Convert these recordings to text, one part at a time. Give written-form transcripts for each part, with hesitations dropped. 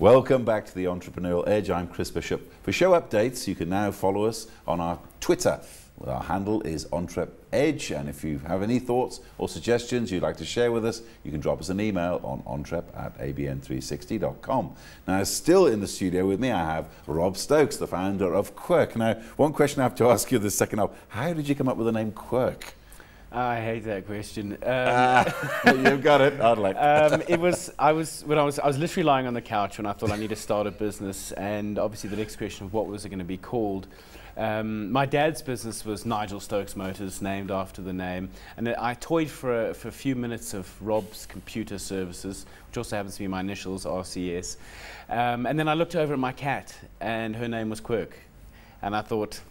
Welcome back to the Entrepreneurial Edge. I'm Chris Bishop. For show updates, you can now follow us on our Twitter. Our handle is EntrePEdge, and if you have any thoughts or suggestions you'd like to share with us, you can drop us an email on entrep@abn360.com. Now, still in the studio with me, I have Rob Stokes, the founder of Quirk. Now, one question I have to ask you this second half, how did you come up with the name Quirk? I hate that question. You've got it. I'd like. I was literally lying on the couch when I thought I need to start a business, and obviously the next question of what was it going to be called. My dad's business was Nigel Stokes Motors, named after the name, and I toyed for a few minutes of Rob's Computer Services, which also happens to be my initials, RCS, and then I looked over at my cat, and her name was Quirk, and I thought,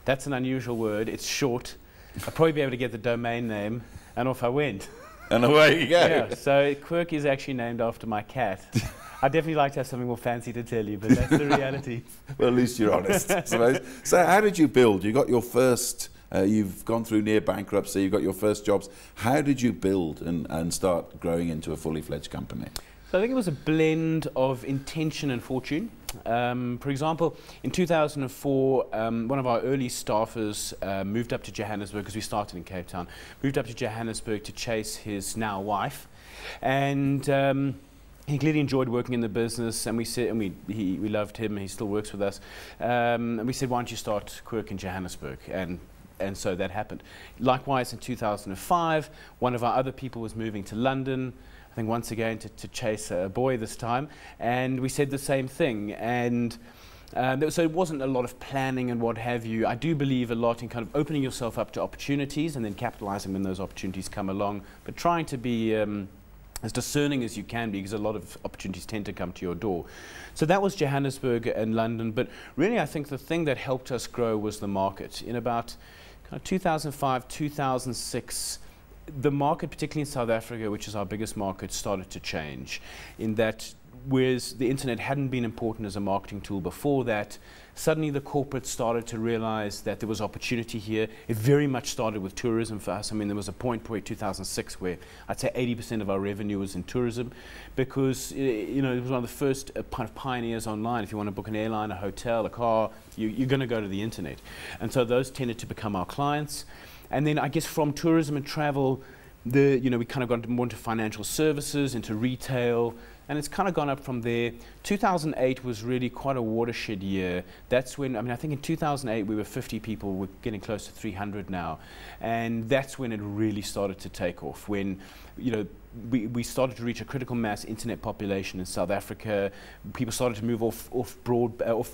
that's an unusual word. It's short. I'll probably be able to get the domain name, and off I went. And away you go. Yeah, so Quirk is actually named after my cat. I'd definitely like to have something more fancy to tell you, but that's the reality. Well, at least you're honest, I suppose. So how did you build? You got your first, you've gone through near bankruptcy, you got your first jobs. How did you build and start growing into a fully fledged company? So I think it was a blend of intention and fortune. For example, in 2004, one of our early staffers moved up to Johannesburg, because we started in Cape Town, moved up to Johannesburg to chase his now wife. And he clearly enjoyed working in the business, and we said, and we loved him, and he still works with us. And we said, why don't you start Quirk in Johannesburg? And so that happened. Likewise, in 2005, one of our other people was moving to London, I think once again to chase a boy this time, and we said the same thing. And so it wasn't a lot of planning and what have you. I do believe a lot in kind of opening yourself up to opportunities and then capitalizing when those opportunities come along, but trying to be as discerning as you can be, because a lot of opportunities tend to come to your door. So that was Johannesburg and London, but really I think the thing that helped us grow was the market. In about kind of 2005, 2006, the market, particularly in South Africa, which is our biggest market, started to change, in that whereas the internet hadn't been important as a marketing tool before that, suddenly the corporates started to realize that there was opportunity here. It very much started with tourism for us. I mean, there was a point in 2006 where I'd say 80% of our revenue was in tourism, because you know, it was one of the first kind of pioneers online. If you want to book an airline, a hotel, a car, you're going to go to the internet. And so those tended to become our clients. And then I guess from tourism and travel, we kind of got more into financial services, into retail, and it's kind of gone up from there. 2008 was really quite a watershed year. That's when, I mean, I think in 2008 we were 50 people, we're getting close to 300 now. And that's when it really started to take off, when, you know, we started to reach a critical mass internet population in South Africa. People started to move off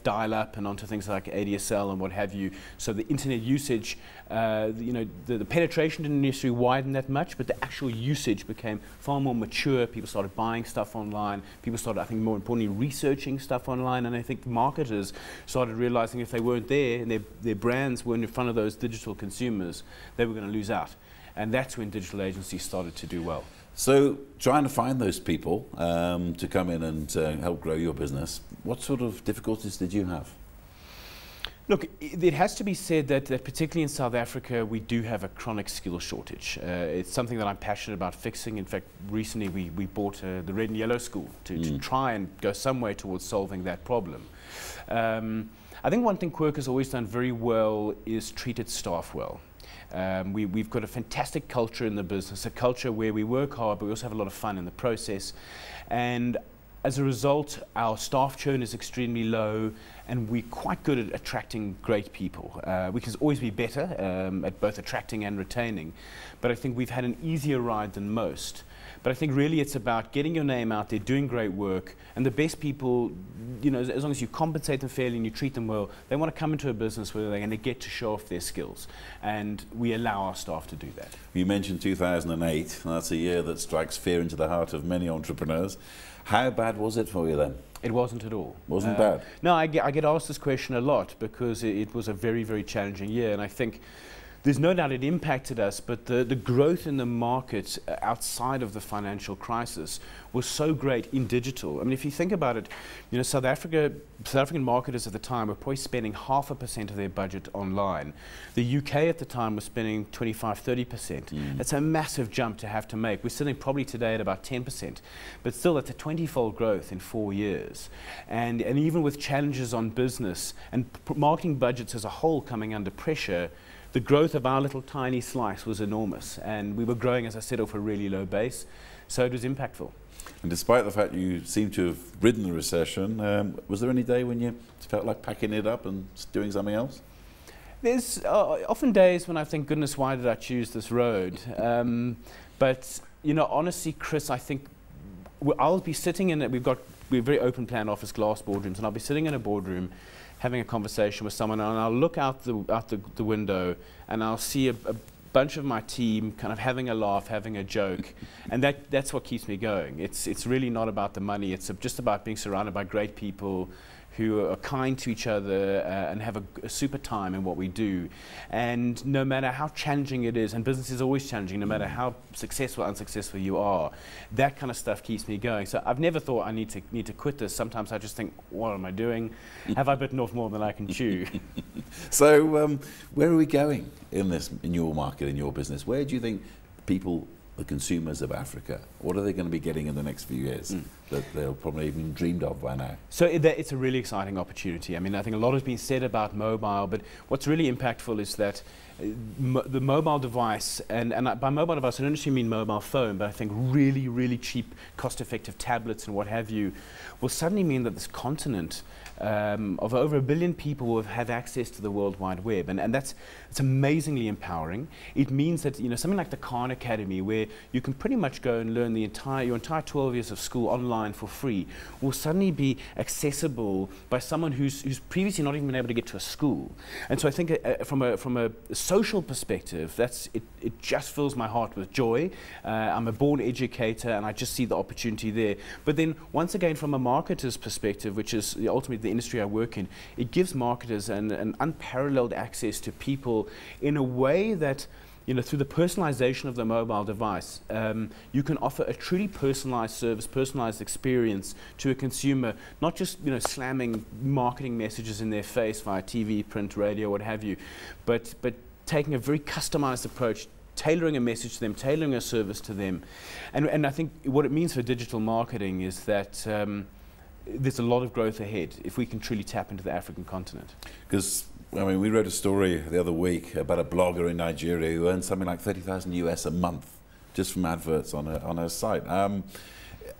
dial-up and onto things like ADSL and what have you. So the internet usage, the penetration didn't necessarily widen that much, but the actual usage became far more mature. People started buying stuff online. People started, I think, more importantly, researching stuff online. And I think marketers started realizing if they weren't there and their brands weren't in front of those digital consumers, they were going to lose out. And that's when digital agencies started to do well. So trying to find those people to come in and help grow your business, what sort of difficulties did you have? Look, it has to be said that particularly in South Africa, we do have a chronic skill shortage. It's something that I'm passionate about fixing. In fact, recently we bought the Red and Yellow School to try and go some way towards solving that problem. I think one thing Quirk has always done very well is treat its staff well. We've got a fantastic culture in the business, a culture where we work hard, but we also have a lot of fun in the process. And as a result, our staff churn is extremely low, and we're quite good at attracting great people. We can always be better at both attracting and retaining, but I think we've had an easier ride than most. But I think really it's about getting your name out there, doing great work, and the best people, you know, as long as you compensate them fairly and you treat them well, they want to come into a business where they're going to get to show off their skills, and we allow our staff to do that. You mentioned 2008, and that's a year that strikes fear into the heart of many entrepreneurs. How bad was it for you then? It wasn't at all. Wasn't bad? No, I get asked this question a lot, because it was a very, very challenging year, and I think there's no doubt it impacted us, but the growth in the market outside of the financial crisis was so great in digital. I mean, if you think about it, you know, South African marketers at the time were probably spending 0.5% of their budget online. The UK at the time was spending 25–30%. That's a massive jump to have to make. We're sitting probably today at about 10%, but still that's a 20-fold growth in 4 years. And even with challenges on business and marketing budgets as a whole coming under pressure, the growth of our little tiny slice was enormous, and we were growing, as I said, off a really low base, so it was impactful. And despite the fact you seem to have ridden the recession, was there any day when you felt like packing it up and doing something else? There's often days when I think, goodness, why did I choose this road? But, you know, honestly, Chris, I think I'll be sitting in it. We're very open plan office, glass boardrooms, and I'll be sitting in a boardroom having a conversation with someone, and I'll look out the window and I'll see a bunch of my team kind of having a laugh, having a joke, and that's what keeps me going. It's really not about the money. It's just about being surrounded by great people who are kind to each other and have a super time in what we do. And no matter how challenging it is, and business is always challenging, no matter how successful or unsuccessful you are, that kind of stuff keeps me going. So I've never thought I need to quit this. Sometimes I just think, what am I doing? Have I bitten off more than I can chew? So where are we going in your market, in your business? Where do you think people, the consumers of Africa, what are they going to be getting in the next few years that they'll probably even dreamed of by now? So it's a really exciting opportunity. I mean, I think a lot has been said about mobile, but what's really impactful is that the mobile device, and by mobile device, I don't actually mean mobile phone, but I think really, really cheap, cost-effective tablets and what have you, will suddenly mean that this continent of over 1 billion people will have access to the World Wide Web, and it's amazingly empowering. It means that, you know, something like the Khan Academy, where you can pretty much go and learn your entire 12 years of school online for free, will suddenly be accessible by someone who's previously not even been able to get to a school. And so I think from a social perspective, it just fills my heart with joy. I'm a born educator, and I just see the opportunity there. But then once again, from a marketer's perspective, which is ultimately the industry I work in, it gives marketers an unparalleled access to people in a way that, you know, through the personalization of the mobile device, you can offer a truly personalized service, personalized experience to a consumer, not just, you know, slamming marketing messages in their face via TV, print, radio, what have you, but taking a very customized approach, tailoring a message to them, tailoring a service to them. And I think what it means for digital marketing is that there's a lot of growth ahead if we can truly tap into the African continent. Because, I mean, we wrote a story the other week about a blogger in Nigeria who earned something like 30,000 US a month just from adverts on her site.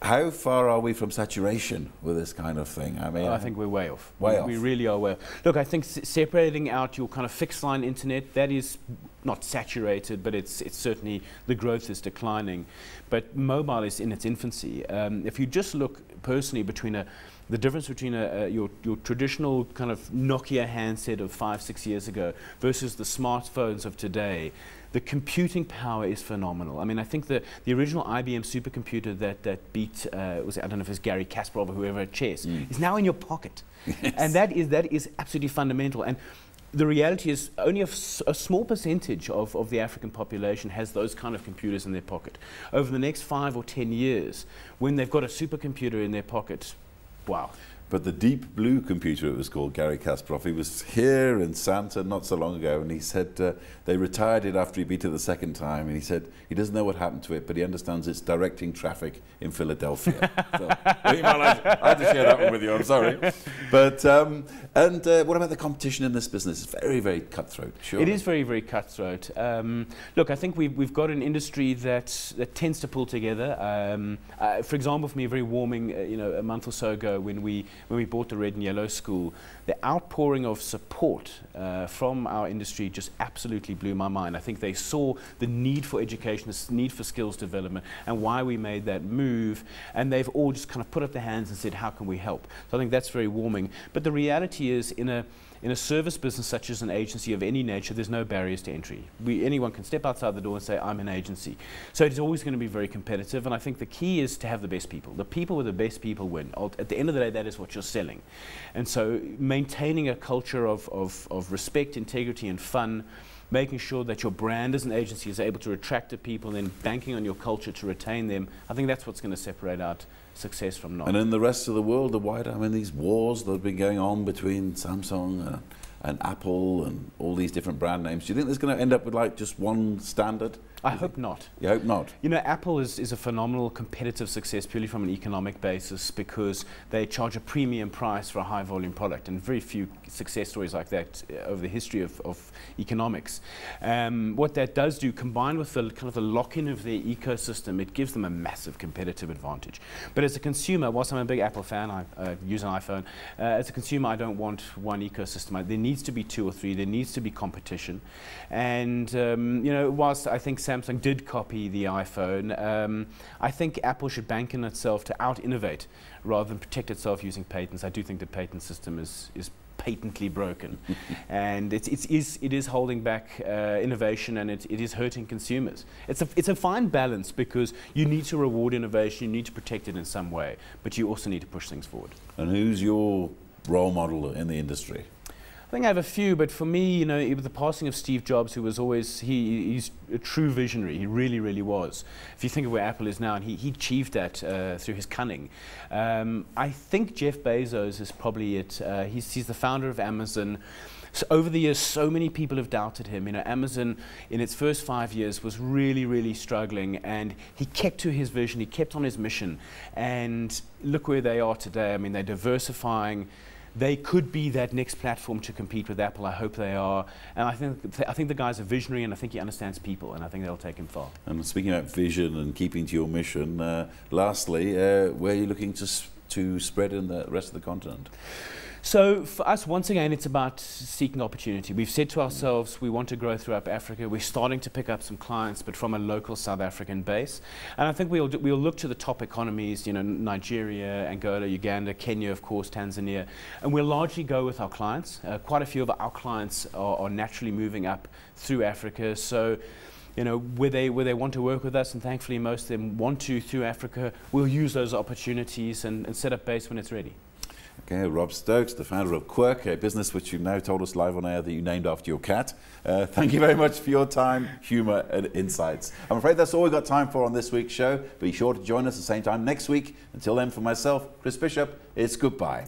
How far are we from saturation with this kind of thing? I mean, I think we're way off. Way off. We really are way off. Look, I think separating out your kind of fixed line internet, that is not saturated, but it's certainly, the growth is declining. But mobile is in its infancy. If you just look personally between the difference between your traditional kind of Nokia handset of 5–6 years ago versus the smartphones of today, the computing power is phenomenal. I mean, I think the original IBM supercomputer that beat, I don't know if it's Gary Kasparov or whoever at chess, is now in your pocket. Yes. And that is absolutely fundamental. And the reality is only a small percentage of the African population has those kind of computers in their pocket. Over the next 5 or 10 years, when they've got a supercomputer in their pocket, wow. But the Deep Blue computer, it was called, Gary Kasparov, he was here in Santa not so long ago, and he said they retired it after he beat it the second time, and he said he doesn't know what happened to it, but he understands it's directing traffic in Philadelphia. So, I had to share that one with you, I'm sorry. But, what about the competition in this business? It's very, very cutthroat, sure. It is very, very cutthroat. Look, I think we've got an industry that tends to pull together. For example, for me, very warming, a month or so ago when we bought the Red and Yellow School, the outpouring of support from our industry just absolutely blew my mind. I think they saw the need for education, the need for skills development, and why we made that move, and they've all just kind of put up their hands and said, how can we help? So I think that's very warming. But the reality is, in a service business such as an agency of any nature, there's no barriers to entry. Anyone can step outside the door and say, I'm an agency. So it's always going to be very competitive, and I think the key is to have the best people. The people with the best people win. At the end of the day, that is what you're selling. And so maintaining a culture of respect, integrity, and fun, making sure that your brand as an agency is able to attract the people, and then banking on your culture to retain them. I think that's what's going to separate out success from not. And in the rest of the world, the wider, I mean, these wars that have been going on between Samsung and Apple and all these different brand names, do you think there's going to end up with like just one standard? I hope not. You hope not? You know, Apple is a phenomenal competitive success purely from an economic basis, because they charge a premium price for a high volume product, and very few success stories like that over the history of economics. What that does do, combined with the kind of the lock-in of their ecosystem, it gives them a massive competitive advantage. But as a consumer, whilst I'm a big Apple fan, I use an iPhone, as a consumer I don't want one ecosystem. There needs to be two or three, there needs to be competition. And you know, whilst I think Samsung did copy the iPhone, I think Apple should bank in itself to out-innovate rather than protect itself using patents. I do think the patent system is patently broken, and it is holding back innovation, and it is hurting consumers. It's a fine balance, because you need to reward innovation, you need to protect it in some way, but you also need to push things forward. And who's your role model in the industry? I think I have a few, but for me, you know, with the passing of Steve Jobs, who was always, he's a true visionary. He really, really was. If you think of where Apple is now, and he achieved that through his cunning. I think Jeff Bezos is probably it. He's the founder of Amazon. So over the years, so many people have doubted him. You know, Amazon, in its first 5 years, was really, really struggling, and he kept to his vision. He kept on his mission, and look where they are today. I mean, they're diversifying. They could be that next platform to compete with Apple. I hope they are. And I think the guy's a visionary, and I think he understands people, and I think they'll take him far. And speaking about vision and keeping to your mission, lastly, where are you looking to spread in the rest of the continent? So for us, once again, it's about seeking opportunity. We've said to ourselves we want to grow throughout Africa. We're starting to pick up some clients, but from a local South African base. And I think we'll look to the top economies, you know, Nigeria, Angola, Uganda, Kenya, of course, Tanzania. And we'll largely go with our clients. Quite a few of our clients are naturally moving up through Africa. So, you know, where they want to work with us, and thankfully most of them want to through Africa, we'll use those opportunities and set up base when it's ready. Okay, Rob Stokes, the founder of Quirk, a business which you've now told us live on air that you named after your cat. Thank you very much for your time, humour and insights. I'm afraid that's all we've got time for on this week's show. Be sure to join us at the same time next week. Until then, for myself, Chris Bishop, it's goodbye.